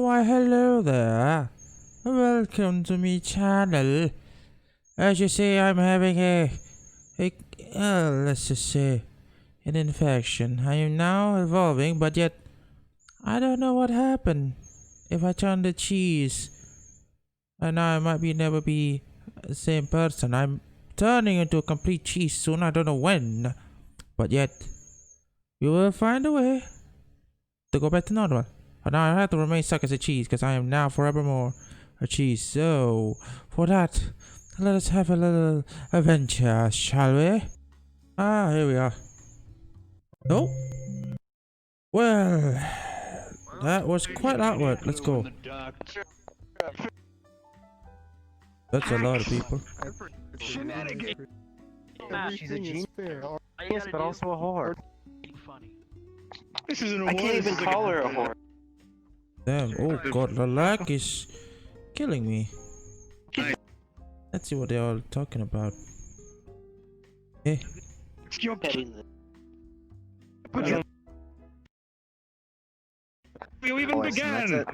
Why, hello there. Welcome to my channel. As you see, I'm having let's just say, an infection. I am now evolving, but yet, I don't know what happened. If I turn the cheese, and now I might never be the same person. I'm turning into a complete cheese soon. I don't know when, but yet, we will find a way to go back to normal. But now I have to remain stuck as a cheese because I am now forevermore a cheese. So, for that, let us have a little adventure, shall we? Ah, here we are. Oh, well, that was quite awkward. Let's go. That's a lot of people. She's a genius, but also a whore. This isn't a I can't even call her a whore. Damn, oh god, the lag is killing me. Let's see what they're all talking about. Hey. You even began!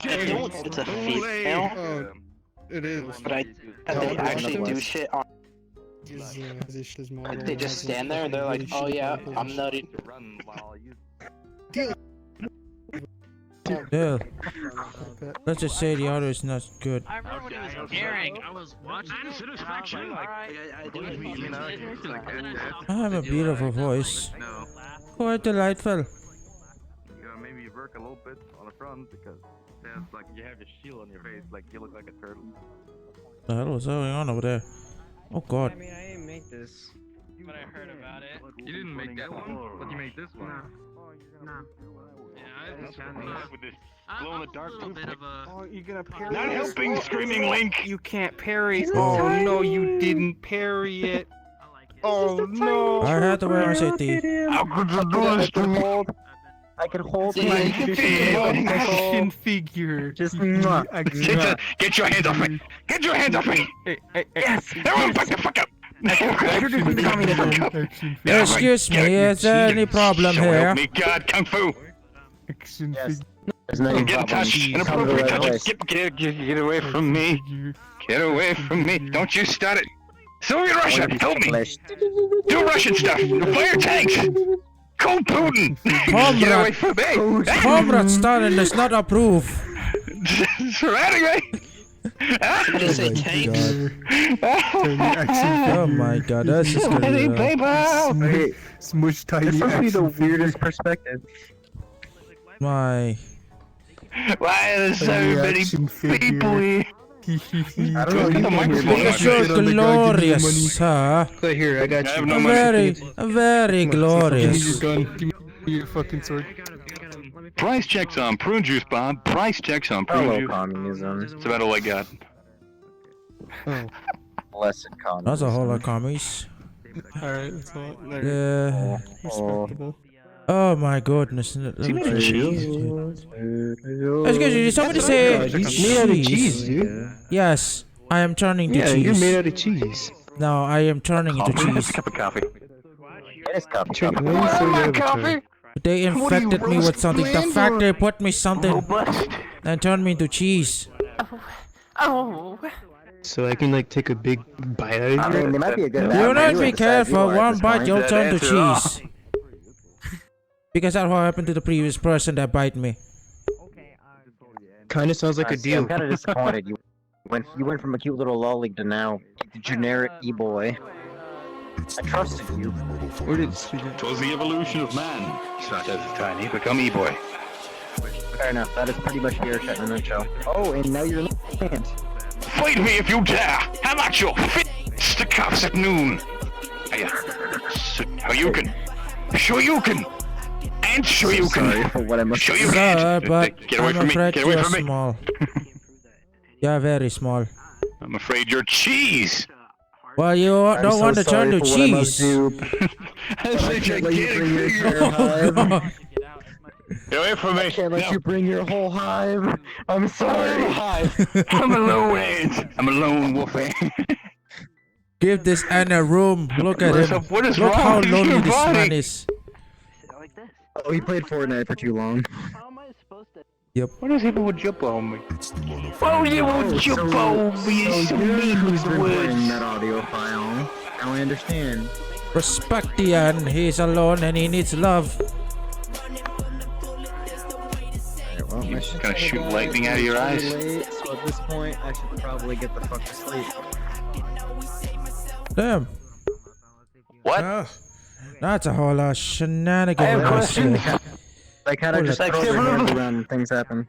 It's a female. It is. But they actually do shit on. They just stand there and they're like, oh yeah, I'm nutty. Yeah. Let's just say the audio is not good. I remember when it was airing, I was watching it, and I was like, alright. I have a beautiful voice. Quite delightful. You gotta maybe work a little bit on the front because there's like you have your shield on your face, like you look like a turtle. What the hell was going on over there? Oh god. I mean, I didn't make this. But I heard about it. You didn't make that one, but you made this one. No. Yeah, With this I'm glow in a the dark little bit of a... Oh, you're gonna parry. Not helping, Screaming Link! You can't parry. Oh no, you didn't parry it. I like it. Oh no. I had to wear my safety. How could you do this to me? I can hold Yeah, my you can action figure. Just Get your hands off me! Get your hands off me! Yes. Everyone fuck the fuck up! Excuse me, is there any problem So here? help me God, Kung Fu! Action Yes. figure. Get in touch! Inappropriate touches! Get away from me! Get away from me! Don't you start it! Soviet Russia, help me! Do Russian stuff! Fire tanks! Cold Putin! Get away from me! Comrade Stalin does not approve. Surrounding me! Did you say tanks? Oh my god, that's just gonna Smush tiny This must be the action weirdest perspective. my. Why are there so many action people here? I don't know. Look at the microphone. It's so glorious, sir. Right here, I got I have you. no money. Very Give me your glorious. gun. Give me your fucking sword. Price checks on prune juice, Bob. Price checks on prune Hello, juice. communism. That's about all I got. Oh. Blessed communism. That's a whole lot of commies. Alright, that's all. Yeah. Respectable. Oh my goodness. Let me made of check. cheese? Excuse me, did somebody say He's made out of cheese, cheese? dude. Yes, I am turning to Yeah, you're cheese. made out of cheese. No, I am turning into cheese. Cup of coffee. It is coffee. Why do you say that, coffee? They infected me with something. The fact they put me something and turned me into cheese. So I can like take a big bite out I of mean, it? it might be a good You battle. not be careful. One bite, you'll turn to answer all. cheese. Because that's what happened to the previous person that bite me. Kinda sounds like a deal. I'm kind of disappointed. You went from a cute little lolly to now the generic e-boy. I trusted you. Where did It was the evolution of man. Such as tiny become e-boy. Fair enough. That is pretty much VRCHAT in a nutshell. Oh, and now you're in the pants. Fight me if you dare! I'm at your fisticuffs at noon! How you can? Sure you can! And sure you Sorry can! for what I must Sure you Sir, can! but Get away I'm from me! afraid Get away you're from me! small. You're very small. I'm afraid you're cheese! Well, you don't want to turn to cheese. I said you're kidding. Oh, God. Get away from me! Can't let No. you bring your whole hive. I'm sorry. I'm a lone ant. I'm a lone wolf ant. Give this Ant a room. Look at him. What is Look wrong how with lonely your this body? man is. Oh, he played Fortnite for too long. How am I Why does people would jump on me? Oh, you won't jump on me. It's me who's been playing that audio file. Now I understand. Respect Ian. He's alone and he needs love. Well, You I should gonna tell shoot the guy lightning out of your it's eyes? really late, so at this point, I should probably get the fuck to sleep. Damn. What? Oh, that's a whole lot of shenanigans. I have right questions. there. They kind of Well, just like throw their several- hands around and things happen.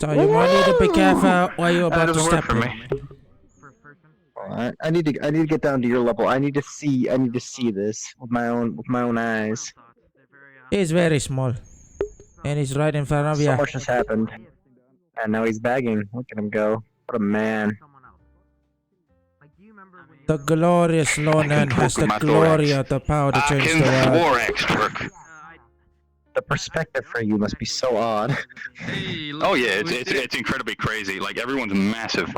So you might need to be careful while you're That about to doesn't work step for in. me. Well, I need to get down to your level. I need to see this with my own eyes. He's very small. And he's right in front of So you. much has happened, and now he's begging. Look at him go. What a man. The glorious Lonan has the my glory thorax. of the power to I change can the world. thorax work. The perspective for you must be so odd. Oh yeah, it's incredibly crazy. Like everyone's massive.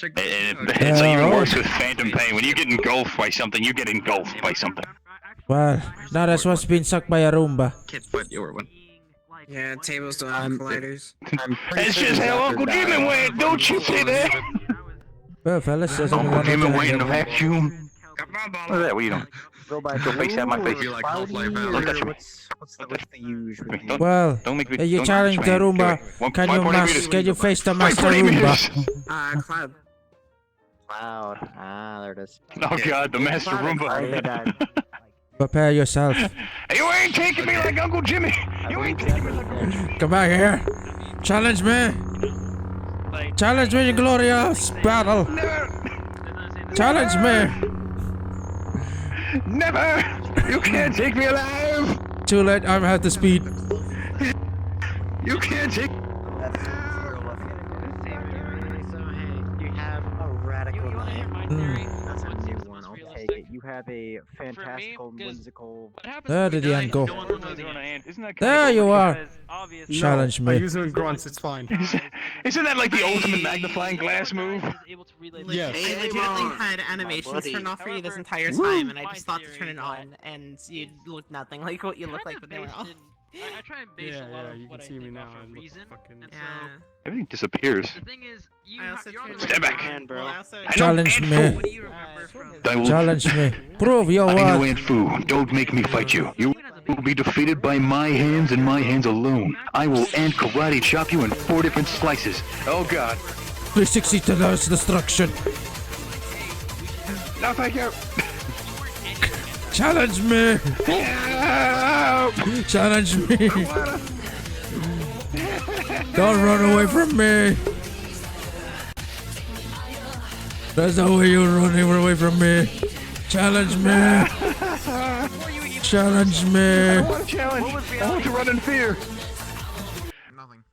And it's Yeah, even oh. worse with phantom pain. When you get engulfed by something, you get engulfed by something. Well, now that's what's been sucked by a Roomba. Kid foot, you were one. Yeah, tables don't have colliders. I'm pretty That's sure just the how doctor Uncle died. Jimmy went. Don't you say that? Well, fellas, there's only Uncle one Jimmy other went in the here. vacuum. Look at that. What are you doing? Go by Go face that in my face. You're like cloudy, Half-Life or Alex. Don't touch me. what's the huge with you? Don't- Well, Don't make me. if you don't challenge touch the my hand. Roomba, Do it. One- can five you point eight mas- meters. can you face the Five master point eight meters. Roomba? Cloud. Cloud. Ah, there it is. Oh god, the master I think they Roomba. died. Prepare yourself. You ain't taking me like Uncle Jimmy. You ain't taking me like. Come back here. Challenge me. Challenge me, you glorious battle. Challenge me. Never. You can't take me alive. Too late, I'm at the speed. You can't take. So hey, you have a radical life. That's a new one. I'll take it. You have a fantastical, whimsical. There did the end go. Isn't that There you are. No, Challenge I me. use it in grunts, it's fine. Isn't that like the ultimate magnifying glass move? Yes. I legitimately had animations turned off for you this entire time, and I just thought to turn it on, and you look nothing like what you look like when they were off. I try and base a lot Yeah, of you what can I see me think now off of and look reason, fucking. and Yeah. Everything disappears. the thing is, I also you're on the tried Step right back. track. Well, I also I know Challenge Aunt me. Fu. What do you remember from? I will- Challenge me. Prove your I know worth. Aunt Fu. Don't make me fight you. You will be defeated by my hands and my hands alone. I will end karate chop you in 4 different slices. Oh god. 360 to those destruction. No, thank you. Challenge me. Challenge me. Don't run away from me. There's no way you're running away from me. Challenge me. Challenge I me. want a challenge. I want to run in fear.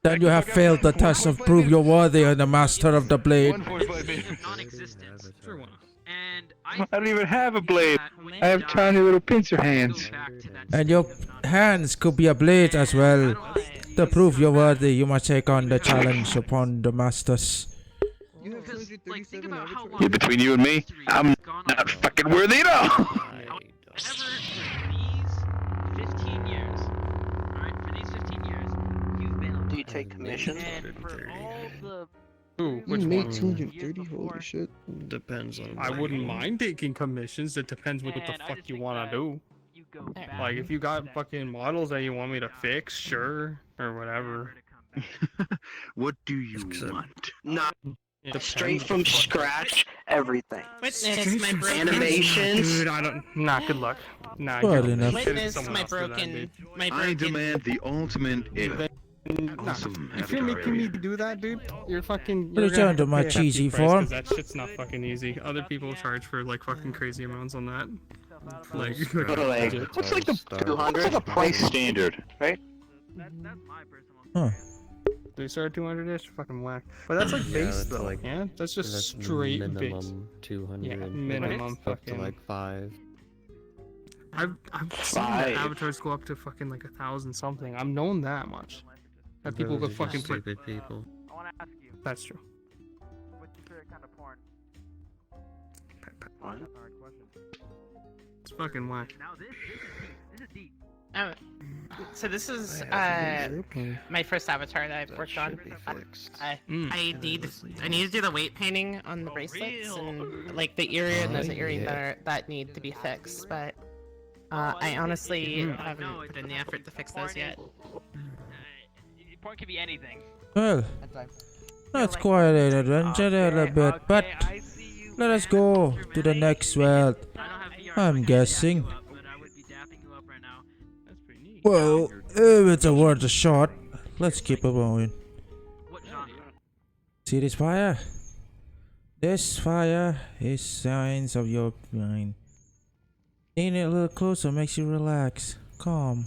Then you have failed the test of prove you're worthy of the master of the blade. 1.5 meters. Non-existence. And I don't even have a blade. I have tiny little pincer hands. And your hands could be a blade as well. To prove you're worthy, you must take on the challenge upon the masters. Because, like, think about how long Yeah, between you and me, I'm not fucking worthy at all. However, for these 15 years, alright, for these 15 years, you've been alive. Do you take commission? And for all the Ooh, which You made one? 230, holy shit. Depends on. I wouldn't mind taking commissions. It depends what the And I fuck just you think wanna that do. you go back Like, if you got that fucking models that you want me to fix, sure, or whatever. What do you Except- want? Not It straight depends from what the fuck. scratch, everything. Witness my broken. Animations. Dude, I don't. Nah, good luck. Nah, Well you're- enough. get Witness someone my else to do that, broken. dude. My I broken. demand the ultimate in Nah, awesome if you're avatar making me area. do that, dude, you're fucking. Return You're gonna have to to my pay a hefty cheesy price, 'cause form. That shit's not fucking easy. Other people charge for like fucking crazy amounts on that. Like, What's like the 200? what's like a price standard, right? That's my personal. Huh. they start 200-ish, fucking whack. But that's like base that's though. like- Yeah, that's just That's straight base. minimum 200. Yeah, like, minimum up to fucking. like 5. I've seen Five. avatars go up to fucking like 1,000 something. I've known that much. That people go Those are just fucking play. stupid people. I want to ask you, That's true. what's your favorite kind of porn? What? It's fucking whack. Now this is deep. Oh, So this is my first avatar that I've worked on. I need to do the weight painting on the bracelets and like the earring and those earrings that need to be fixed, but I honestly haven't put in the effort to fix those yet. Porn can be anything. Well, that's quite an adventure a little bit, but let us go to the next world. I'm guessing. Well, if it's worth a shot, let's keep it going. See this fire? This fire is signs of your mind. Seeing it a little closer makes you relax, calm.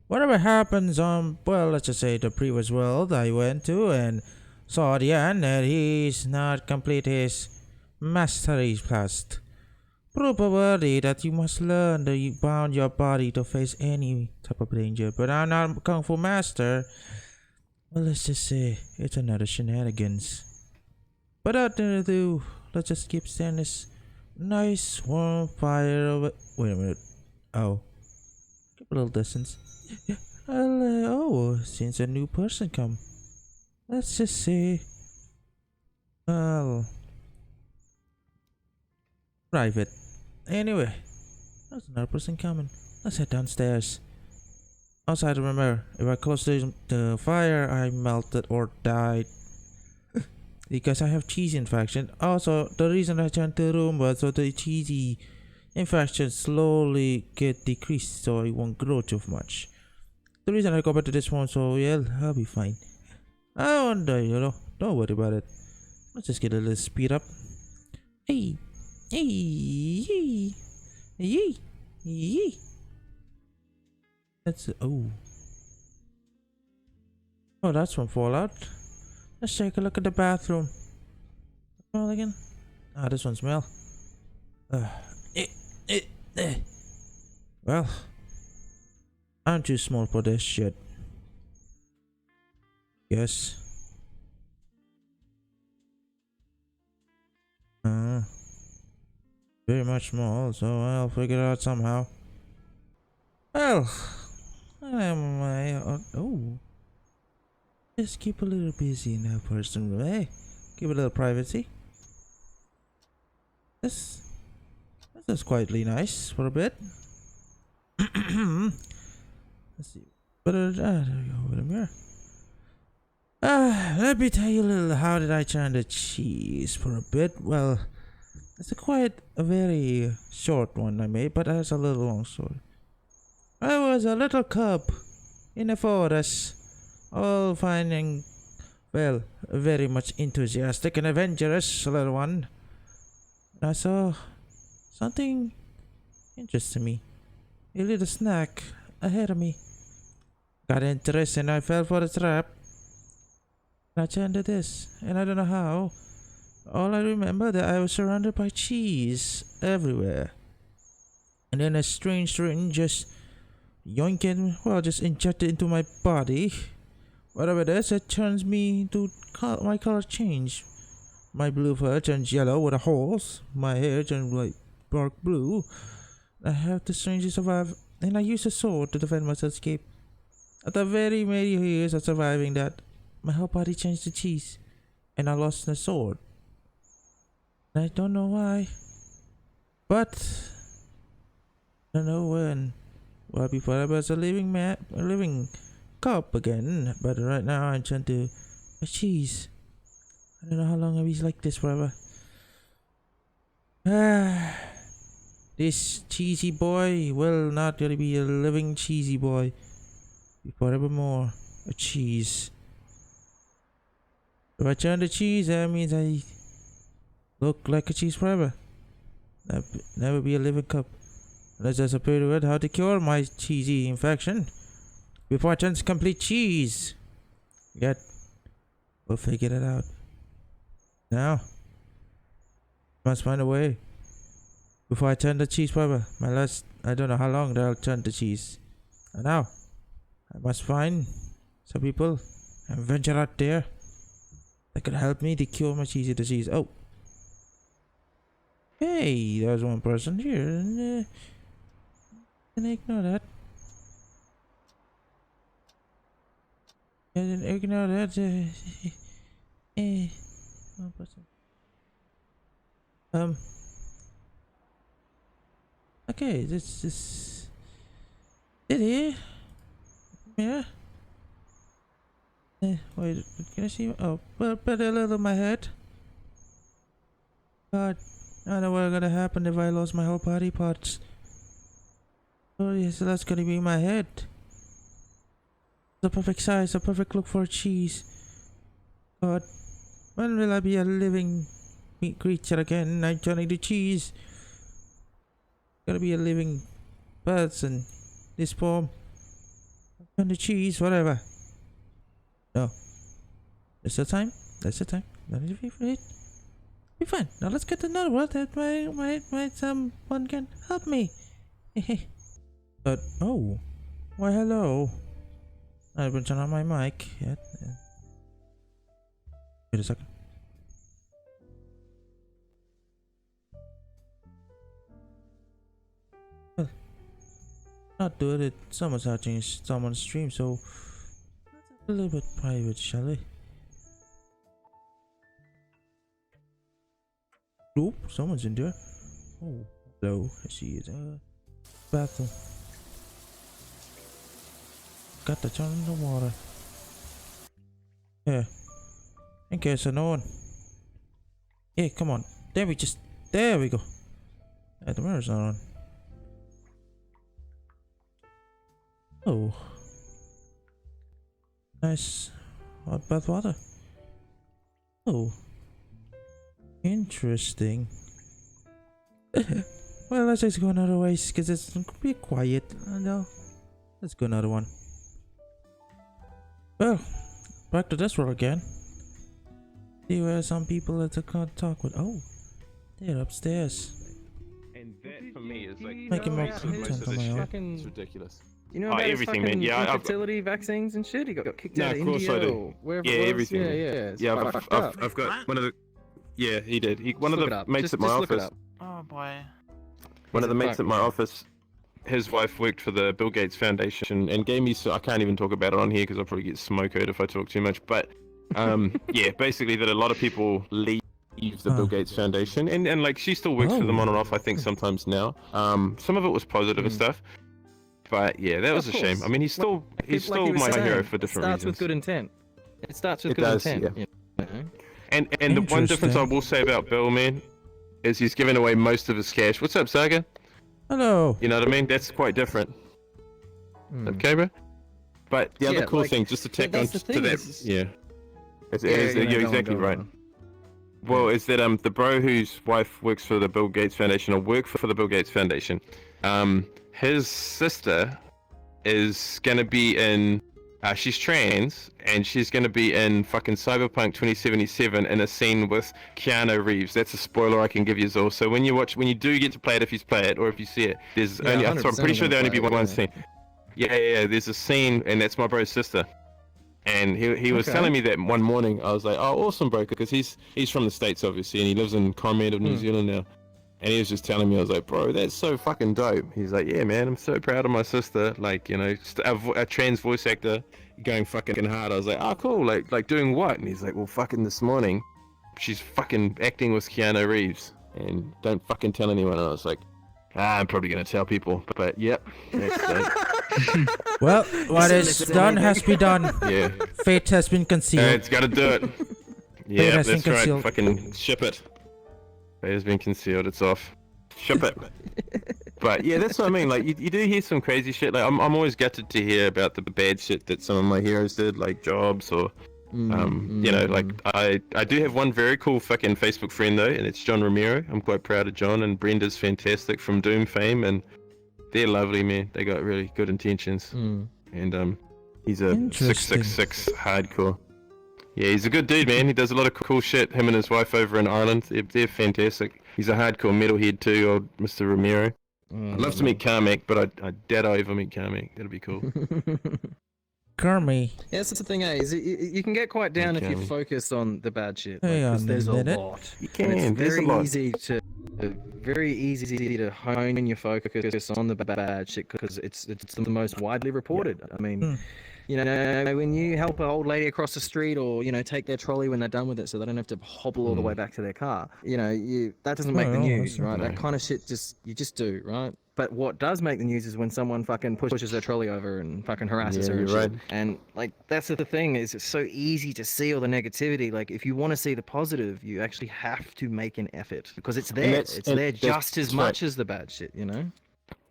Whatever happens on, well, let's just say the previous world I went to and saw at the end that he's not complete his mastery past. Probably that you must learn that you bound your body to face any type of danger, but I'm not Kung Fu master. Well, let's just say it's another shenanigans. But without further ado, let's just keep standing this nice warm fire over. Wait a minute. Oh. Keep a little distance. Oh, since a new person come. Let's just say. Well. Private. Anyway. There's another person coming. Let's head downstairs. Also, remember, if I close the fire, I melted or died. Because I have cheese infection. Also, the reason I turned the room was so the cheesy infection slowly get decreased, so it won't grow too much. The reason I go back to this one, so yeah, I'll be fine. I won't die, you know. Don't worry about it. Let's just get a little speed up. Hey, hey, hey, hey, hey. That's oh, that's from Fallout. Let's take a look at the bathroom. Smell again? Ah, this one smell. Well, I'm too small for this shit. Yes. Very much small, so I'll figure it out somehow. Well, oh. Just keep a little busy in that person, eh? Give a little privacy. This is quietly nice for a bit. Let's see. But there we go with a mirror. Let me tell you a little how did I turn the cheese for a bit. Well, it's a very short one I made, but that's a little long story. I was a little cub in a forest. All finding, well, very much enthusiastic and adventurous little one. And I saw something interesting me. A little snack ahead of me. Got interested and I fell for the trap. And I turned to this, and I don't know how. All I remember that I was surrounded by cheese everywhere. And then a strange syringe just yoinking, well, just injected into my body. Whatever it is, it turns me to my color change. My blue fur turns yellow with a holes. My hair turns like dark blue. I have to strangely survive, and I use a sword to defend myself escape. After very many years of surviving that, my whole body changed to cheese, and I lost the sword. And I don't know why, but I don't know when. Well, before I was a living cup again, but right now I'm trying to a cheese. I don't know how long I'll be like this forever. This cheesy boy will not really be a living cheesy boy forevermore. A cheese. If I turn to cheese, that means I look like a cheese forever. Never be a living cup. Unless there's a period how to cure my cheesy infection before I turn to complete cheese. Yet, we'll figure it out. Now, must find a way before I turn to cheese forever. I don't know how long that I'll turn to cheese. And now, I must find some people and venture out there that could help me to cure my cheesy disease. Oh, hey, there's one person here, and ignore that. And ignore that. Okay, this is it here. Yeah. Wait, can I see? Oh, put a little of my head. God, I know what's gonna happen if I lose my whole body parts. Oh yes, that's gonna be my head. The perfect size, the perfect look for cheese. God, when will I be a living meat creature again? I'm turning to cheese. Gotta be a living person. This form. Turn to cheese, whatever. No. That's the time. That's the time. Not to be afraid. Be fine. Now let's get to another world that might someone can help me. But oh, why hello. I haven't turned on my mic yet. Wait a second. Well, not doing it. Someone's watching someone's stream, so let's have a little bit private, shall we? Oop, someone's in there. Oh, hello. I see it. Bathroom. Got the turn in the water. Yeah. In case of no one. Yeah, come on. There we go. Yeah, the mirror's not on. Oh. Nice hot bath water. Oh. Interesting. Well, let's just go another way because it's be quiet. No. Let's go another one. Well, back to this world again. See where some people that I can't talk with. Oh, they're upstairs. And that for me is like Making more content on my own. It's ridiculous. You know about everything, his man. Yeah, infertility vaccines and shit. He got kicked No, out of of course India I do. or wherever Yeah, it was. everything. It's Yeah, fucked up. I've got one of the. Yeah, he did. One of Look it the up. mates Just at my look it office. up. Oh boy. One of the He's a mates at my office. His wife worked for the Bill Gates Foundation and gave me. So I can't even talk about it on here because I'll probably get smoked if I talk too much. But yeah, basically that a lot of people leave the Bill Gates Foundation and like she still works for them on and off. I think sometimes now. Some of it was positive and stuff. But yeah, that was a shame. I mean, he's still my hero for different reasons. It starts with good intent. It starts with It good does, intent. yeah. You know? And the one difference I will say about Bill, man, is he's giving away most of his cash. What's up, Saga? Hello. You know what I mean? That's quite different. Okay, bro? But the other cool thing, just to tack on to that, you're exactly right. Well, is that the bro whose wife works for the Bill Gates Foundation or worked for the Bill Gates Foundation, his sister is gonna be in. She's trans, and she's gonna be in fucking Cyberpunk 2077 in a scene with Keanu Reeves. That's a spoiler I can give you all. So when you do get to play it, if you play it or if you see it, there's only. I'm pretty sure there only be one scene. Yeah. There's a scene, and that's my bro's sister. And he was telling me that one morning. I was like, oh, awesome, bro, because he's from the States, obviously, and he lives in Coromandel, New Zealand now. And he was just telling me, I was like, bro, that's so fucking dope. He's like, yeah, man, I'm so proud of my sister. Like, you know, a trans voice actor going fucking hard. I was like, oh, cool. Like doing what? And he's like, well, fucking this morning, she's fucking acting with Keanu Reeves. And don't fucking tell anyone. And I was like, I'm probably going to tell people. But yep, that's dope. Well, what is done has been done. Yeah. Fate has been concealed. It's got to do it. Yeah, that's right. Fucking ship it. It has been concealed. It's off. Ship it. But yeah, that's what I mean. Like you do hear some crazy shit. Like I'm always gutted to hear about the bad shit that some of my heroes did, like jobs or, you know, like I do have one very cool fucking Facebook friend though, and it's John Romero. I'm quite proud of John, and Brenda's fantastic from Doom fame, and they're lovely, man. They got really good intentions, and he's a 666 hardcore. Yeah, he's a good dude, man. He does a lot of cool shit. Him and his wife over in Ireland, they're fantastic. He's a hardcore metalhead too, old Mr. Romero. I'd love to meet Carmack, but I doubt I'll ever meet Carmack. That'll be cool. Carmy. Yeah, that's the thing, is you can get quite down if you focus on the bad shit. Hang on Because there's a minute. lot. You can. And it's There's a lot. very easy to hone your focus on the bad shit because it's the most widely reported. I mean, You know, when you help an old lady across the street, or take their trolley when they're done with it, so they don't have to hobble all the way back to their car. That doesn't make the news, right? That kind of shit you just do, right? But what does make the news is when someone fucking pushes their trolley over and fucking harasses her and shit. And like that's the thing, is it's so easy to see all the negativity. Like if you want to see the positive, you actually have to make an effort, because it's there. It's there just as much as the bad shit,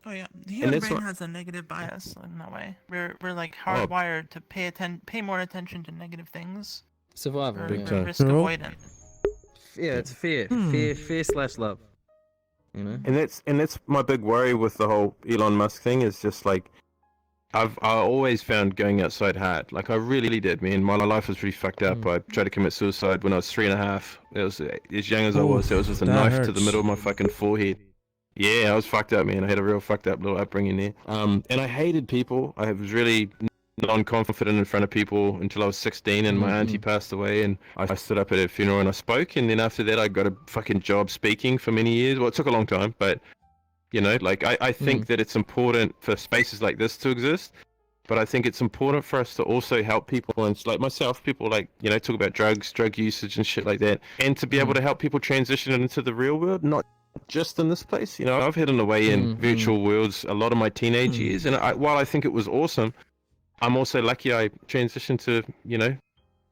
Oh yeah, the human brain has a negative bias in that way. We're like hardwired to pay more attention to negative things. Survival, risk avoidant. Yeah, it's fear/love. And that's my big worry with the whole Elon Musk thing, is just like I always found going outside hard. Like I really did, man. My life was pretty fucked up. I tried to commit suicide when I was 3.5. It was as young as I was. There was just a knife to the middle of my fucking forehead. Yeah, I was fucked up, man. I had a real fucked up little upbringing there. And I hated people. I was really non-confident in front of people until I was 16, and my auntie passed away, and I stood up at her funeral and I spoke, and then after that I got a fucking job speaking for many years. Well, it took a long time, but like I think that it's important for spaces like this to exist, but I think it's important for us to also help people, and like myself, people like talk about drug usage and shit like that, and to be able to help people transition into the real world, not just in this place. I've hidden away in virtual worlds a lot of my teenage years, and while I think it was awesome, I'm also lucky I transitioned to,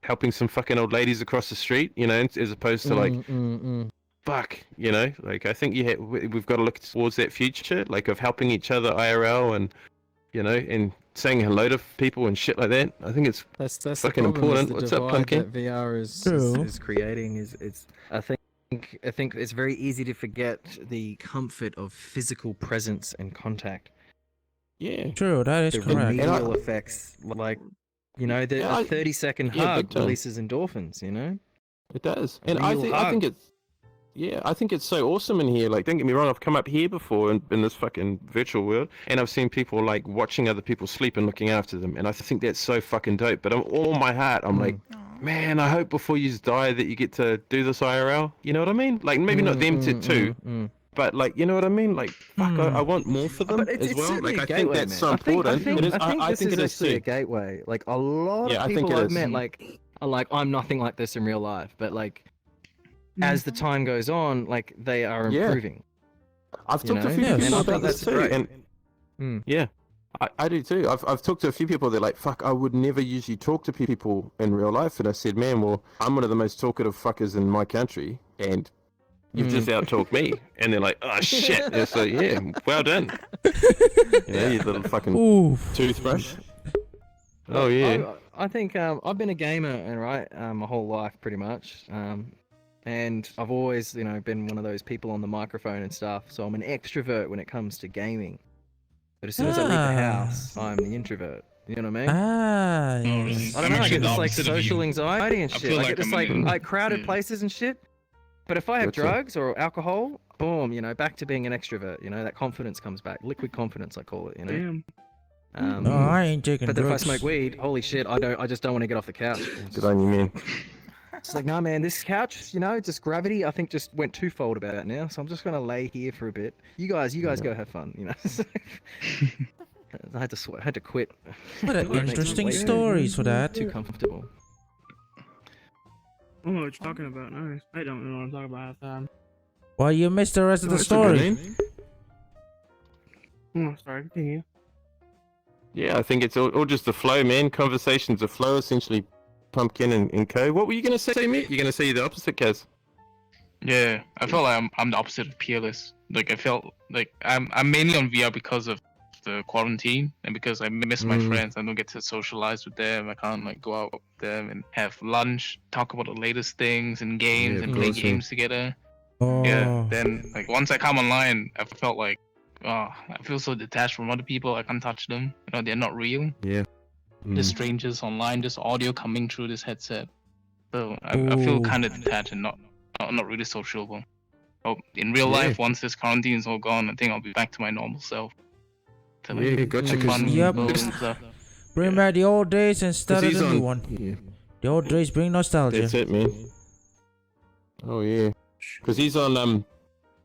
helping some fucking old ladies across the street, as opposed to like, fuck, like I think we've got to look towards that future, like of helping each other IRL, and, and saying hello to people and shit like that. I think it's that's fucking important. What's up, Pumpkin? That VR is creating is I think it's very easy to forget the comfort of physical presence and contact. Yeah, true. That is correct. The remedial effects, like the 30-second hug releases endorphins. It does, and I think it's so awesome in here. Like, don't get me wrong, I've come up here before in this fucking virtual world, and I've seen people like watching other people sleep and looking after them, and I think that's so fucking dope. But all my heart, I'm like, man, I hope before you die that you get to do this IRL. You know what I mean? Like, maybe not them too. But like, you know what I mean? Like, fuck, I want more for them as well. Like, I think that's so important. I think this is actually a gateway. Like, a lot of people I've met, are like, I'm nothing like this in real life. But like, as the time goes on, like, they are improving. I've talked to a few people about that too, and yeah, I do too. I've talked to a few people. They're like, fuck, I would never usually talk to people in real life. And I said, man, well, I'm one of the most talkative fuckers in my country, and you've just out-talked me. And they're like, oh shit. And so yeah, well done. You little fucking toothbrush. Oh yeah. I think I've been a gamer, right, my whole life pretty much. And I've always, been one of those people on the microphone and stuff. So I'm an extrovert when it comes to gaming. But as soon as I leave the house, I'm the introvert. You know what I mean? Yes. I don't know, I get this like social anxiety and shit. I get this like crowded places and shit. But if I have drugs or alcohol, boom, back to being an extrovert. That confidence comes back. Liquid confidence, I call it. Damn. No, I ain't taking drugs. But if I smoke weed, holy shit, I just don't want to get off the couch. Good on you, man. It's like, nah, man, this couch, just gravity, I think just went twofold about it now. So I'm just gonna lay here for a bit. You guys go have fun, I had to quit. What an interesting stories for that. Too comfortable. I don't know what you're talking about. Nice. I don't know what I'm talking about half the time. Well, you missed the rest of the story. Oh, sorry, continue. Yeah, I think it's all just a flow, man. Conversations a flow, essentially. Pumpkin and Co. What were you gonna say, mate? You're gonna say the opposite, Kaz? Yeah, I felt like I'm the opposite of peerless. Like I felt like I'm mainly on VR because of the quarantine and because I miss my friends. I don't get to socialize with them. I can't like go out with them and have lunch, talk about the latest things and games and play games together. Yeah. Then like once I come online, I felt like I feel so detached from other people. I can't touch them. They're not real. Yeah. The strangers online, just audio coming through this headset. So I feel kind of detached and not really sociable. Oh, in real life, once this quarantine is all gone, I think I'll be back to my normal self. Gotcha. Bring back the old days and start a new one. Yeah. The old days bring nostalgia. That's it, man. Oh yeah. Because he's on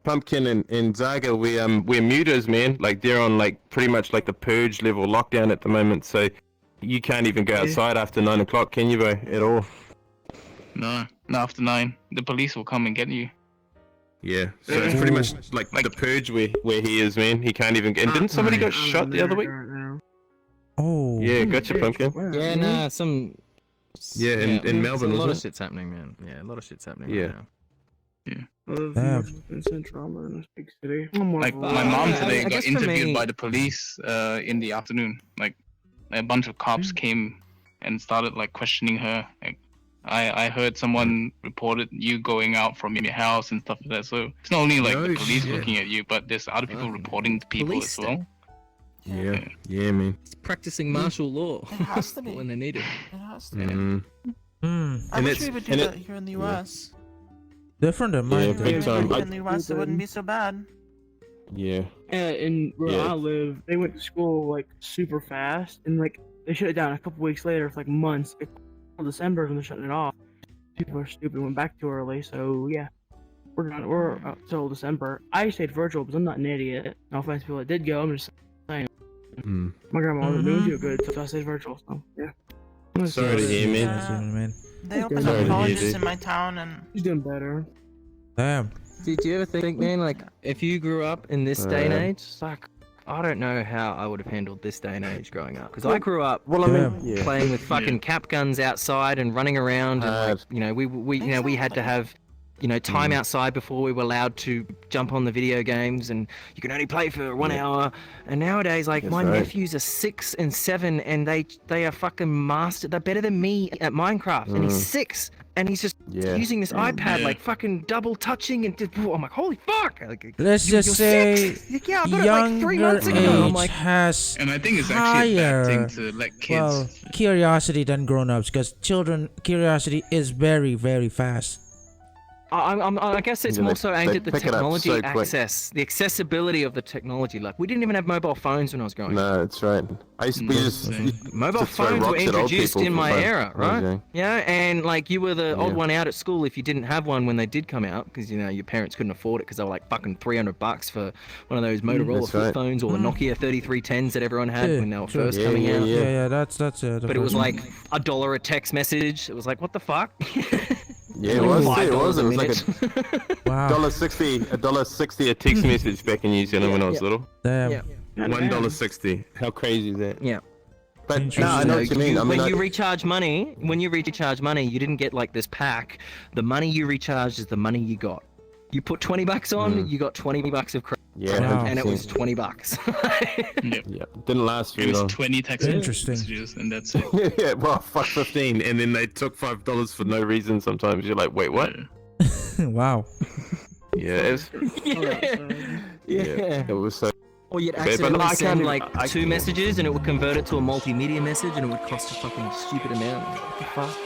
Pumpkin and Zaga. We're muters, man. Like they're on like pretty much like the purge level lockdown at the moment. So You can't even go outside after 9 o'clock, can you, bro? At all? No, not after 9. The police will come and get you. Yeah. So it's pretty much like the purge where he is, man. He can't even. And didn't somebody got shot the other week? Oh. Yeah, gotcha, pumpkin. Yeah, nah, some. Yeah, in Melbourne, a lot of wasn't it? shit's happening, man. Yeah, a lot of shit's happening. Yeah. Right now. In Central in this big city. Like my mom today I got guess for interviewed me- by the police in the afternoon. Like a bunch of cops came and started like questioning her. Like I heard someone reported you going out from your house and stuff like that. So it's not only like the police looking at you, but there's other people reporting to people Police as well. Yeah. Yeah, man. It's practicing martial law. It has to be. when they need it. It has to be. I And wish it's- we would do and that it- here in the US. Different than Yeah, mine. big If time. we did it in the US, it wouldn't be so bad. Yeah. Yeah, and where Yeah. I live, they went to school like super fast, and like they shut it down a couple weeks later for like months. Until December when they're shutting it off. People are stupid, went back too early, so yeah. We're up till December. I stayed virtual because I'm not an idiot. No offense to people that did go, I'm just saying. My grandma wasn't doing too good, so I stayed virtual, so yeah. Sorry to hear, man. man. They opened Sorry to up hear, colleges dude. in my town, and He's doing better. Damn. Did you ever think, man, like, if you grew up in this day and age, like, I don't know how I would have handled this day and age growing up. Because I grew up playing with fucking cap guns outside and running around, and like, you know, we had to have, you know, time outside before we were allowed to jump on the video games, and you can only play for 1 hour. And nowadays, like, my nephews are 6 and 7, and they are fucking master. They're better than me at Minecraft, and he's 6, and he's just using this iPad, like fucking double touching, and just, I'm like, holy fuck! Like, Let's just you're say 6? Like, yeah, I got it like 3 younger months ago. I'm age like, has And I think it's actually a bad thing higher, to let kids. well, curiosity than grown-ups, because children curiosity is very, very fast. I guess it's Yeah, more they- so aimed they at the pick it up technology so quick. access, the accessibility of the technology. Like, we didn't even have mobile phones when I was growing up. No, that's right. I used to be just Mobile to throw phones were rocks at old introduced people in for my fun. era, right? Okay. Yeah, and like you were the odd Yeah. one out at school if you didn't have one when they did come out, because you know your parents couldn't afford it because they were like fucking $300 for one of those Motorola That's flip right. phones or the Nokia 3310s that everyone had when they were true. first coming out. Yeah, that's it. But it was like $1 a text message. It was like, what the fuck? Yeah, it was. Like It was. It $5 was a like minute. wow. $1.60 a text message back in New Zealand when I was little. Damn. Yeah. $1.60. How crazy is that? Yeah. But no, I know what you mean. I mean, when you recharge money, you didn't get like this pack. The money you recharged is the money you got. You put $20 on, you got $20 of credit. Yeah, Wow. And it was $20. yeah, didn't last It very was long. 20 text Interesting. messages, and that's it. Yeah, well, fuck 15, and then they took $5 for no reason. Sometimes you're like, wait, what? Wow. Yeah, it was, Yeah. it was so. Or you'd But no, accidentally I can't send even- like I 2 can't. messages and it would convert it to a multimedia message and it would cost a fucking stupid amount. What the fuck?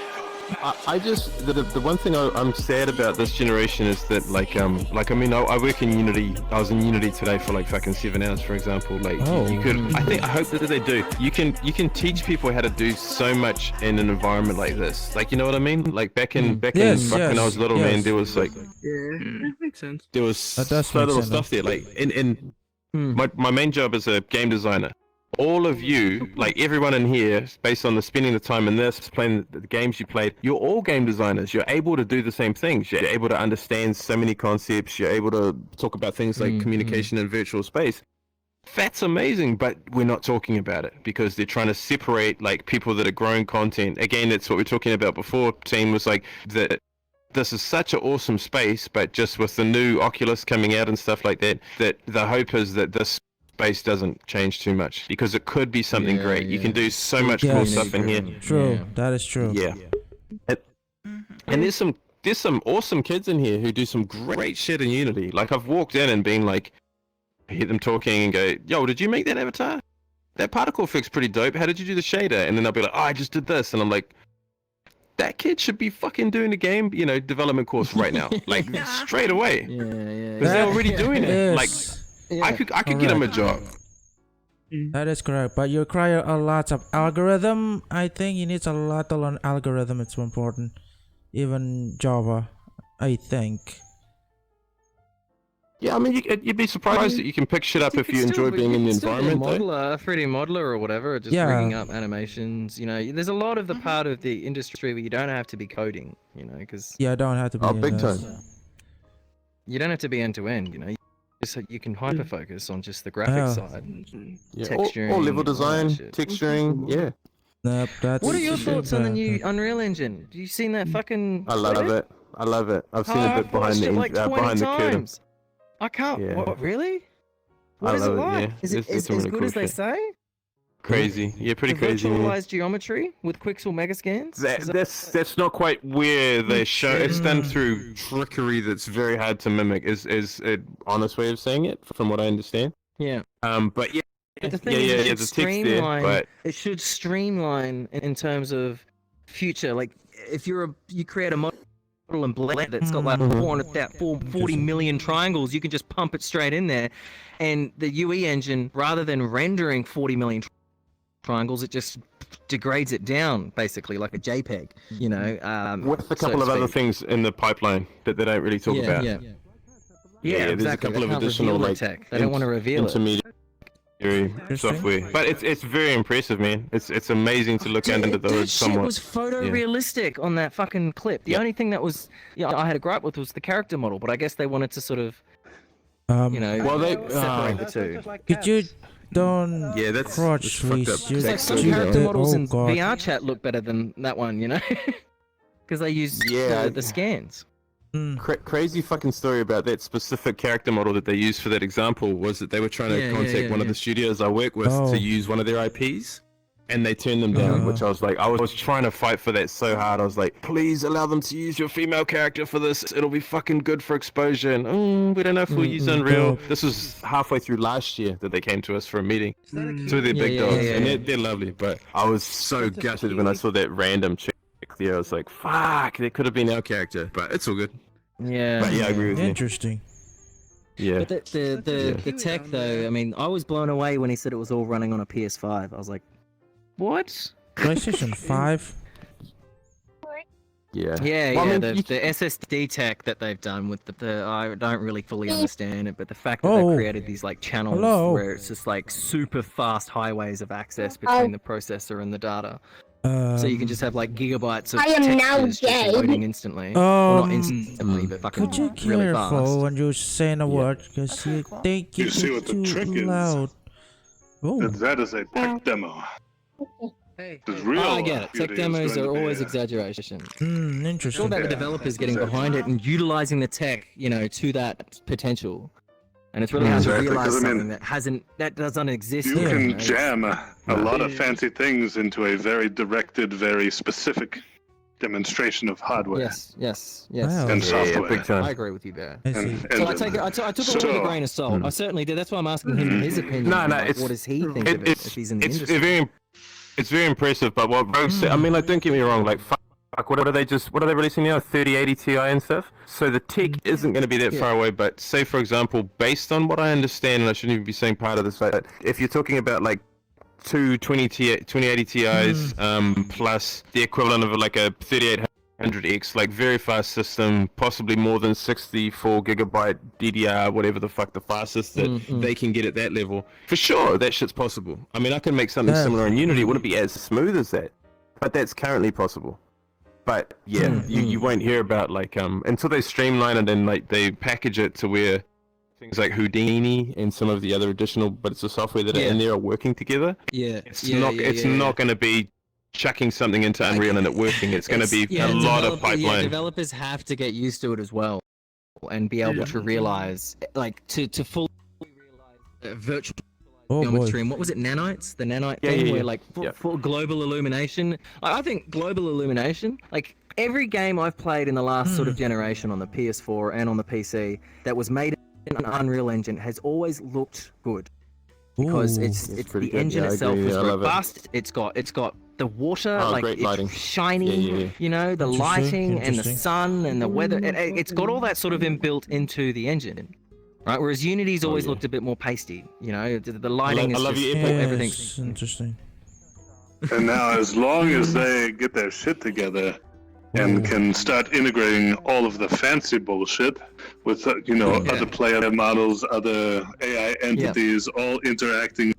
I just the one thing I'm sad about this generation is that like I mean I work in Unity. I was in Unity today for like fucking 7 hours, for example. Like you could, I hope that they do. You can teach people how to do so much in an environment like this. Like, you know what I mean? Like back in when I was little, man, there was like That makes sense. there was That does so make little sense, stuff there. Like in my main job is a game designer. All of you, like everyone in here, based on the spending the time in this, playing the games you played, you're all game designers. You're able to do the same things. You're able to understand so many concepts. You're able to talk about things like communication in virtual space. That's amazing, but we're not talking about it because they're trying to separate like people that are growing content. Again, that's what we we're talking about before. Team was like that. This is such an awesome space, but just with the new Oculus coming out and stuff like that, that the hope is that this space doesn't change too much because it could be something great. You can do so much cool stuff in here. True, that is true. Yeah. And there's some awesome kids in here who do some great shit in Unity. Like I've walked in and been like, hear them talking and go, yo, did you make that avatar? That particle effect's pretty dope. How did you do the shader? And then they'll be like, oh, I just did this. And I'm like, that kid should be fucking doing the game, development course right now. Like straight away. Because they're already doing it. Like I could get him a job. That is correct, but you require a lot of algorithm. I think you need a lot to learn algorithm. It's important. Even Java, I think. Yeah, I mean, you'd be surprised that you can pick shit up if you enjoy being in the environment. A 3D modeler or whatever, just rigging up animations. You know, there's a lot of the part of the industry where you don't have to be coding. You know, because I don't have to be. Big time. You don't have to be end to end. You know, you can hyper focus on just the graphics side, texturing, or level design, texturing. Yeah. Nope, What are your thoughts on the new Unreal Engine? Have you seen that fucking? I love it. I love it. I've seen a bit behind the behind the curtain. I can't. Yeah. What, really? What is it like? Is it as really good cool as they shit. say? Crazy. Yeah, pretty crazy. Virtualized geometry with Quixel Megascans? That's not quite where they show. It's done through trickery that's very hard to mimic. Is an honest way of saying it, from what I understand. Yeah. But yeah. But the thing is, there's a text there, but it should streamline in terms of future. Like, if you create a model in Blend that's got like 440 million triangles, you can just pump it straight in there, and the UE engine, rather than rendering 40 million triangles, it just degrades it down basically like a JPEG. You know, with a couple of other things in the pipeline that they don't really talk about. Yeah, there's exactly. a couple of additional like tech. They don't want to reveal intermediate software, but it's very impressive, man. It's amazing to look under the hood. Shit was photorealistic on that fucking clip. The only thing that was, I had a gripe with was the character model, but I guess they wanted to sort of, separate the two. Could you don't that's crotch, please? It's like some character models in VRCHAT look better than that one, you know, because they use the scans. Crazy fucking story about that specific character model that they used for that example was that they were trying to contact one of the studios I work with to use one of their IPs, and they turned them down, which I was like, I was trying to fight for that so hard. I was like, please allow them to use your female character for this. It'll be fucking good for exposure. And we don't know if we'll use Unreal. This was halfway through last year that they came to us for a meeting. Two of their big dogs, and they're lovely. But I was so gutted when I saw that random chick there. I was like, fuck, that could have been our character, but it's all good. Yeah. But I agree with you. Interesting. Yeah. But the tech though, I mean, I was blown away when he said it was all running on a PS5. I was like, what? PlayStation 5? Yeah. The SSD tech that they've done with the I don't really fully understand it, but the fact that they've created these like channels where it's just like super fast highways of access between the processor and the data. So you can just have like gigabytes of textures just loading instantly. Well, not instantly, but fucking could you really careful fast. when you're saying a word, because you think You it's see what the too trick is? loud. That is a tech demo. It's real. I get it. Tech beauty is demos going are to be always a- exaggeration. Interesting. It's all about the developers getting behind it and utilizing the tech, to that potential. And it's really hard to Exactly, realize 'cause, I mean, something that doesn't exist. You can jam a lot of fancy things into a very directed, very specific demonstration of hardware. Yes. And software. big time. I agree with you there. And So I take it. I took it with a grain of salt. I certainly did. That's why I'm asking him his opinion. it's what does he think of it if he's in the industry? It's very impressive. But what Rogue said, I mean, like, don't get me wrong. Like, fuck, what are they releasing now? 3080 Ti and stuff. So the tech isn't going to be that far away. But say, for example, based on what I understand, and I shouldn't even be saying part of this, but if you're talking about like 2080 Ti's plus the equivalent of like a 3800X, like very fast system, possibly more than 64 gigabyte DDR, whatever the fuck the fastest that they can get at that level. For sure, that shit's possible. I mean, I can make something similar in Unity. It wouldn't be as smooth as that, but that's currently possible. But yeah, you won't hear about like until they streamline it and like they package it to where things like Houdini and some of the other additional bits of software that are in there are working together. It's not going to be chucking something into Unreal and it working. It's going to be a lot of pipeline. Developers have to get used to it as well, and be able to realize, like, to fully realize virtual geometry. And what was it, nanites? The nanite thing, where like for global illumination. I think global illumination, like every game I've played in the last sort of generation on the PS4 and on the PC that was made in an Unreal Engine has always looked good, because it's the engine itself is robust. It's got the water, like it's lighting. shiny, the lighting and the sun and the weather. It's got all that sort of inbuilt into the engine. Right, whereas Unity's always looked a bit more pasty, the lighting is just, everything's interesting. And now, as long as they get their shit together, and can start integrating all of the fancy bullshit with, other player models, other AI entities, all interacting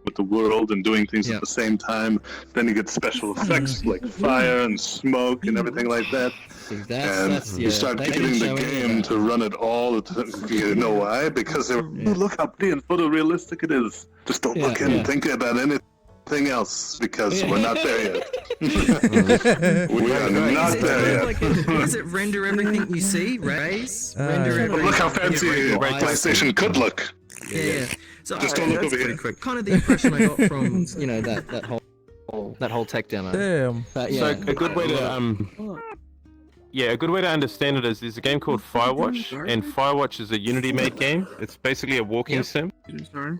with the world and doing things at the same time. Then you get special effects like fire and smoke and everything like that. You start getting the game to run it all. You know why? Because look how pretty and photorealistic it is. Just don't look and think about anything else, because we're not there yet. We are not there yet. Does it render everything you see? Raise? Render everything. Look how fancy PlayStation could look. Yeah. So just don't look over here. Kind of the impression I got from that whole tech demo. Damn. But, So a good way to a good way to understand it is there's a game called Firewatch, and Firewatch is a Unity-made game. It's basically a walking sim,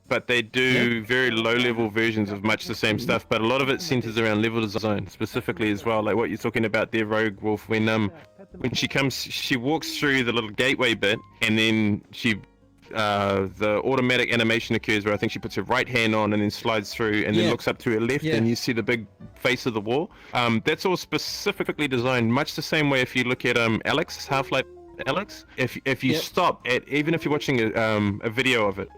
but they do very low-level versions of much the same stuff. But a lot of it centers around level design, specifically as well, like what you're talking about there, Rogue Wolf. When she walks through the little gateway bit, and then the automatic animation occurs where I think she puts her right hand on and then slides through and then looks up to her left and you see the big face of the wall. That's all specifically designed much the same way if you look at Alex, Half-Life Alex. If you stop at, even if you're watching a video of it,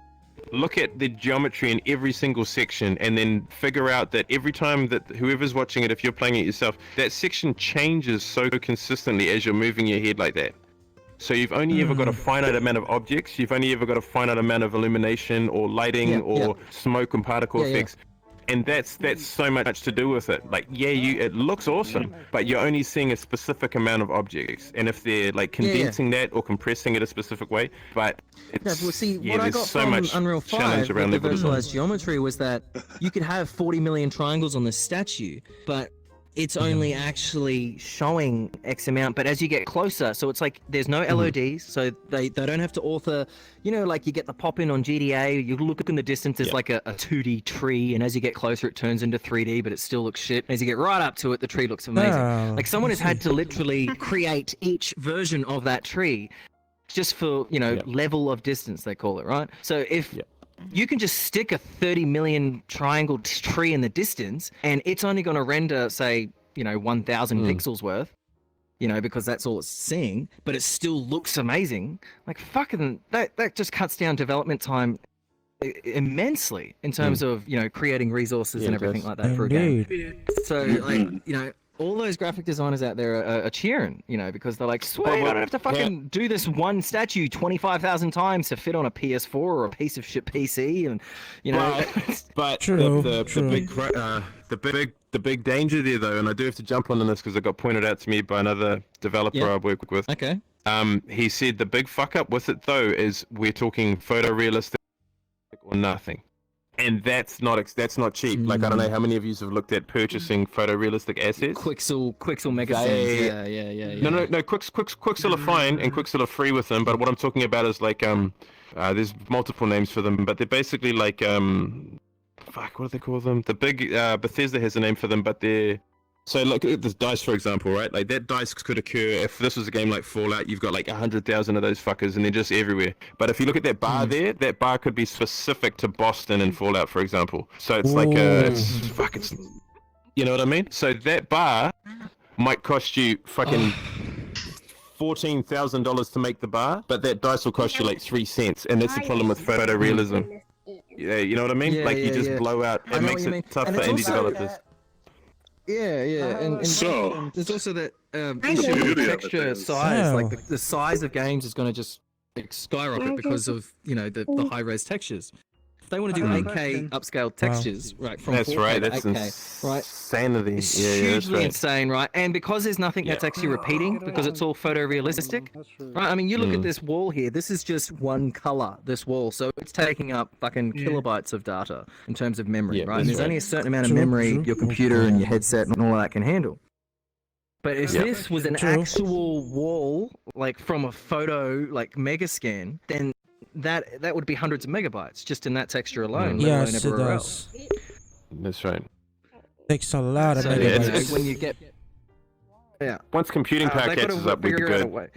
look at the geometry in every single section and then figure out that every time that whoever's watching it, if you're playing it yourself, that section changes so consistently as you're moving your head like that. So you've only ever got a finite amount of objects, you've only ever got a finite amount of illumination or lighting or smoke and particle effects. And that's so much to do with it. Like, it looks awesome, but you're only seeing a specific amount of objects. And if they're like condensing that or compressing it a specific way, but it's, what I got so from much Unreal 5 around with the level virtualized design. geometry was that you could have 40 million triangles on this statue, but it's only actually showing X amount. But as you get closer, so it's like there's no LODs, so they don't have to author, like you get the pop-in on GTA, you look in the distance, there's like a 2D tree, and as you get closer it turns into 3D, but it still looks shit. As you get right up to it, the tree looks amazing. Like someone has had to literally create each version of that tree just for, level of distance, they call it, right? So if you can just stick a 30 million triangle tree in the distance, and it's only going to render, say, 1,000 pixels worth, because that's all it's seeing, but it still looks amazing. Like, fucking, that just cuts down development time immensely in terms of, creating resources and everything like that for a game. So, like, all those graphic designers out there are cheering, because they're like, sweet, I don't have to fucking do this one statue 25,000 times to fit on a PS4 or a piece of shit PC, and But True, the big danger there though, and I do have to jump on this because it got pointed out to me by another developer I work with. Okay. He said the big fuck up with it though is we're talking photorealistic or nothing. And that's not cheap. Like, I don't know how many of you have looked at purchasing photorealistic assets. Quixel magazines. Yeah. No. Quixel are fine and Quixel are free with them. But what I'm talking about is like there's multiple names for them, but they're basically like what do they call them? The big Bethesda has a name for them, but they're so look at this dice, for example, right? Like that dice could occur if this was a game like Fallout. You've got like 100,000 of those fuckers, and they're just everywhere. But if you look at that bar there, that bar could be specific to Boston and Fallout, for example. So it's like it's you know what I mean? So that bar might cost you fucking $14,000 to make the bar, but that dice will cost you like 3 cents, and that's the problem with photorealism. Yeah, you know what I mean? Like you just blow out. It makes it tough for indie developers. Yeah, and So there's also that issue with texture size. Like the size of games is going to just skyrocket because of the high res textures. If they want to do 8K upscale textures, right? From That's 4K right. to That's 8K, right? insanity. It's Yeah, hugely that's right. insane, right? And because there's nothing that's actually repeating, because it's all photorealistic, right? I mean, you look at this wall here. This is just one color. This wall, so it's taking up fucking kilobytes of data in terms of memory, right? And there's only a certain amount of memory your computer and your headset and all that can handle. But if this was an actual wall, like from a photo, like mega scan, then that would be hundreds of megabytes just in that texture alone. Yes, let it alone everywhere does. else. That's right. Takes a lot of So megabytes. when you get Once computing power catches up, we're good.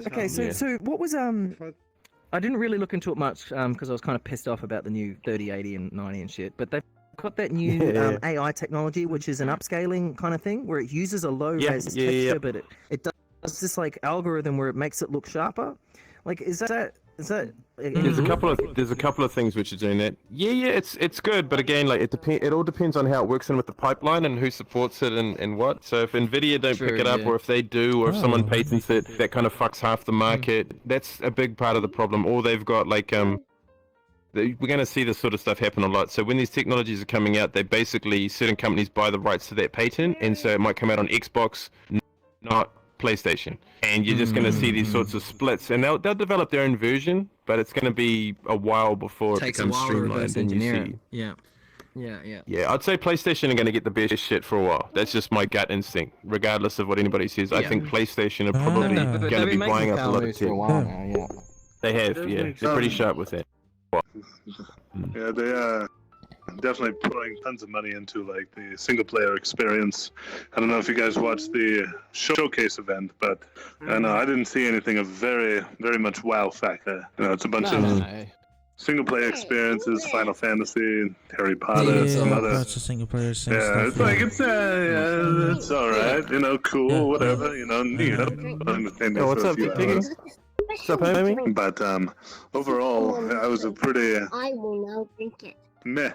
Okay, so what was I didn't really look into it much because I was kind of pissed off about the new 3080 and 90 and shit. But they've got that new AI technology, which is an upscaling kind of thing, where it uses a low-res texture, but it does this like algorithm where it makes it look sharper. Like, is that There's a couple of things which are doing that. Yeah, it's good, but again, like it all depends on how it works in with the pipeline and who supports it and what. So if Nvidia don't pick it up, or if they do, or if someone patents it, that kind of fucks half the market. That's a big part of the problem. Or they've got like we're going to see this sort of stuff happen a lot. So when these technologies are coming out, they basically, certain companies buy the rights to that patent, and so it might come out on Xbox, not PlayStation, and you're just going to see these sorts of splits, and they'll develop their own version, but it's going to be a while before it becomes streamlined. And you see, yeah, I'd say PlayStation are going to get the best shit for a while. That's just my gut instinct, regardless of what anybody says. I think PlayStation are probably going to be buying up a lot of tech. They have, they're pretty sharp with that. Yeah, they are definitely pouring tons of money into like the single player experience. I don't know if you guys watched the showcase event, but I didn't see anything of very much wow factor. It's a bunch of single player experiences, Final Fantasy, Harry Potter, some other. Lots of single player stuff. Yeah, it's like it's all right, cool, whatever, neat. What's up, Piggy? What's up, homie? But overall, I was a pretty I will now drink it. meh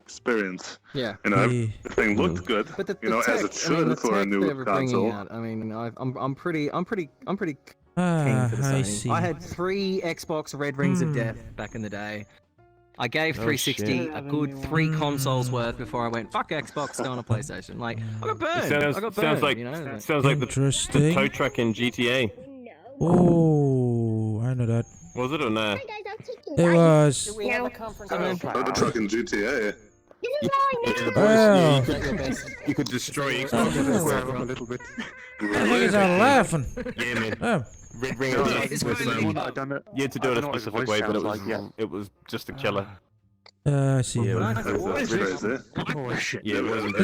experience. Yeah. Everything looked good. But the as it should for a new console. I mean, I'm pretty keen for the Sony. I had 3 Xbox Red Rings of Death back in the day. I gave 360 a good 3 consoles worth before I went, fuck Xbox, go on a PlayStation. Like, I got burned. Sounds like the tow truck in GTA. Oh, I know that. Was it or not? It was. The truck in GTA. Well, you could destroy Xbox a little bit. I think it's all laughing. Yeah, man. Oh. Red Ring of Death was, you had to do it a specific way, but it was just a killer. I see.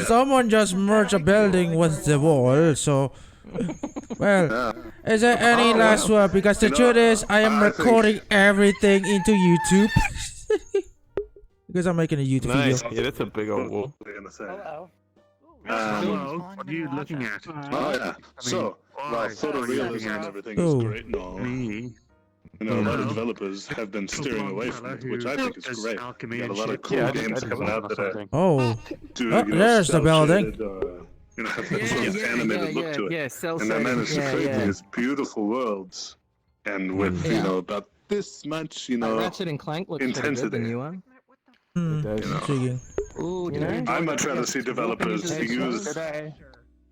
Someone just merged a building with the wall, so... Well, is there any last word? Because the truth is, I am recording everything into YouTube. Because I'm making a YouTube video. Yeah, that's a big old wall. Hello. What are you looking at? So, while photorealism and everything is great and all, a lot of developers have been steering away from it, which I think is great. You got a lot of cool games coming out that are there's the building. Have that sort of animated look to it. And they managed to create these beautiful worlds, and with about this much Ratchet and Clank looks intensity. Good, the new one. Intriguing. I'd much rather see developers use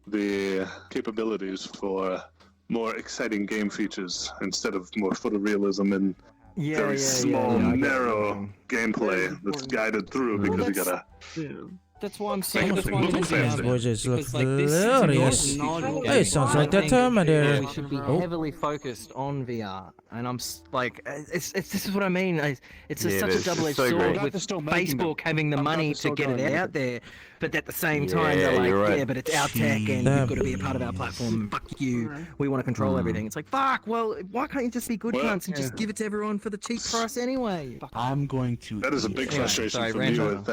the capabilities for more exciting game features instead of more photorealism and very small, narrow gameplay that's guided through because you gotta. That's why I'm saying that's why I'm These voices look hilarious. Hey, sounds like the Terminator. We should be heavily focused on VR, and I'm like, this is what I mean. It's such a double-edged sword with Facebook having the money to get it out there, but at the same time they're like, but it's our tech, and you've got to be a part of our platform. Fuck you. We want to control everything. It's like, fuck. Well, why can't you just be good cunts and just give it to everyone for the cheap price anyway? I'm going to. That is a big frustration for me with.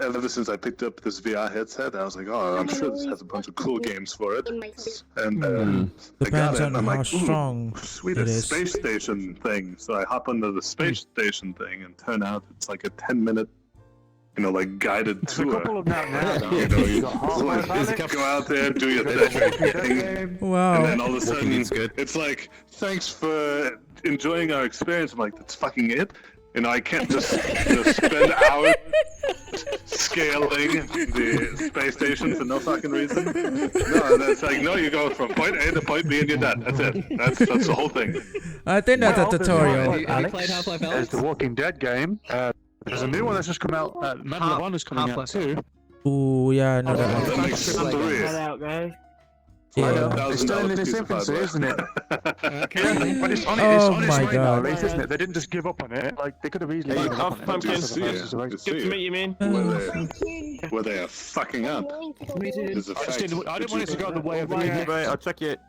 Ever since I picked up this VR headset, I was like, oh, I'm sure this has a bunch of cool games for it. And I got it, and I'm like, ooh, sweet, a space station thing. So I hop onto the space station thing, and turn out it's like a 10-minute, like guided tour. You go out there, do your thing. Wow. And then all of a sudden, it's like, thanks for enjoying our experience. I'm like, that's fucking it? I can't just spend hours scaling the space station for no fucking reason. No, that's like, no, you go from point A to point B and you're done. That's it. That's the whole thing. I think that's a tutorial. Have you played Half-Life Alyx? There's the Walking Dead game. There's a new one that's just come out. Medal of Honor's coming out too. Ooh, yeah, I know that one. That makes sense. out, guys. It's still in its infancy, isn't it? But it's on its way now, isn't it? They didn't just give up on it. Like, they could have easily given up on it. Good to meet you, man. Where they are fucking up. I didn't want it to go the way of the I'll check it.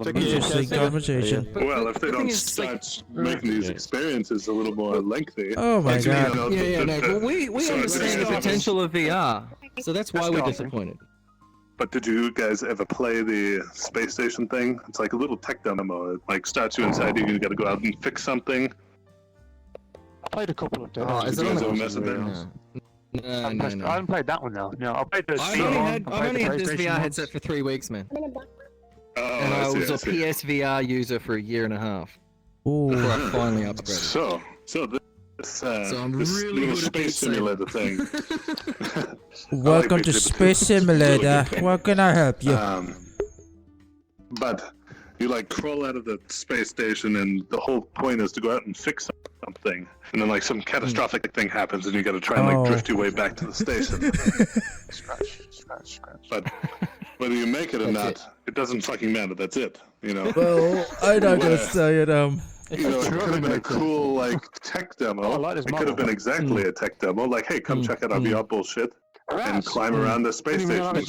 Interesting conversation. Well, if they don't start making these experiences a little more lengthy. Oh my god. Well, we understand the potential of VR, so that's why we're disappointed. But did you guys ever play the space station thing? It's like a little tech demo. It like starts you inside. You gotta go out and fix something. I played a couple of demos. Oh, is it on the No. I haven't played that one though. No, I played the. I've only had this VR headset for 3 weeks, man. And I was a PSVR user for a year and a half. Ooh. Before I finally upgraded. So this I'm really little space simulator thing. Welcome to Space Simulator. What can I help you? But you like crawl out of the space station, and the whole point is to go out and fix something, and then like some catastrophic thing happens, and you got to try and like drift your way back to the station. Scratch. But whether you make it or not, it doesn't fucking matter. That's it. You know. Well, I'm not gonna say it. You know, it could have been a cool like tech demo. It could have been exactly a tech demo. Like, hey, come check out our VR bullshit and climb around the space station. They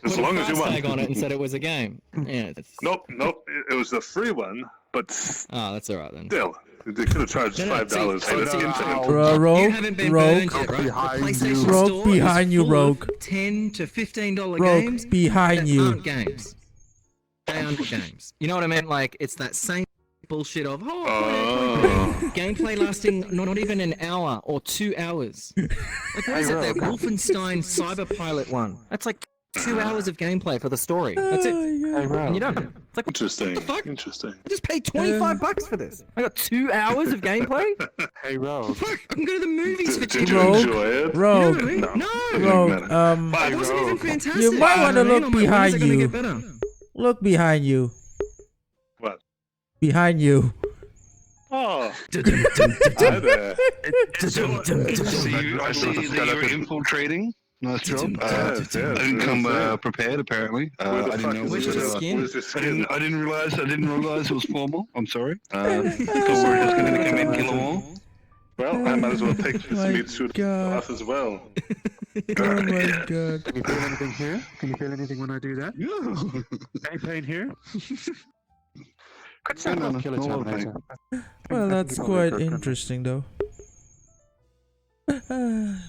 As put long a as you price want. tag on it and said it was a game. Yeah. Nope. It was a free one, but oh, that's alright then. Still, they could have charged $5 for it. Rogue, you haven't been burned yet, right? The PlayStation Rogue Store behind is you, full Rogue. of $10 to $15 Rogue games behind that you. aren't games. They aren't games. You know what I mean? Like, it's that same bullshit of gameplay lasting not even an hour or 2 hours. Like, what is it? That Wolfenstein Cyberpilot one. That's like 2 hours of gameplay for the story. That's it. And you don't. It's like, interesting. What the fuck? Interesting. I just paid $25 for this. I got 2 hours of gameplay. Hey, Rogue. Fuck, I can go to the movies for 2 Did you enjoy it? Rogue. You know what I mean? Rogue. It wasn't even fantastic. You might want to You know what I mean? look I'm like, when is behind it gonna you. get better? Look behind you. What? Behind you. Oh. Hi there. I see that you're infiltrating. Nice job. I didn't come prepared, apparently. I didn't know I didn't realize it was formal. I'm sorry. Thought we were just going to come in, kill them all. Well, I might as well take this meat suit off as well. Oh my god. Can you feel anything here? Can you feel anything when I do that? Yeah. Any pain here? Could sound like kill a terminator. Well, that's quite interesting, though.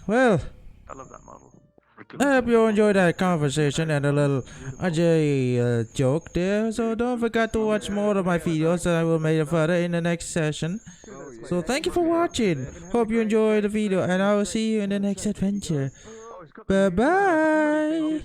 Well, I love that model. I hope you enjoyed that conversation and a little Ajay joke there. So don't forget to watch more of my videos. I will make it further in the next session. So thank you for watching. Hope you enjoyed the video, and I will see you in the next adventure. Bye bye.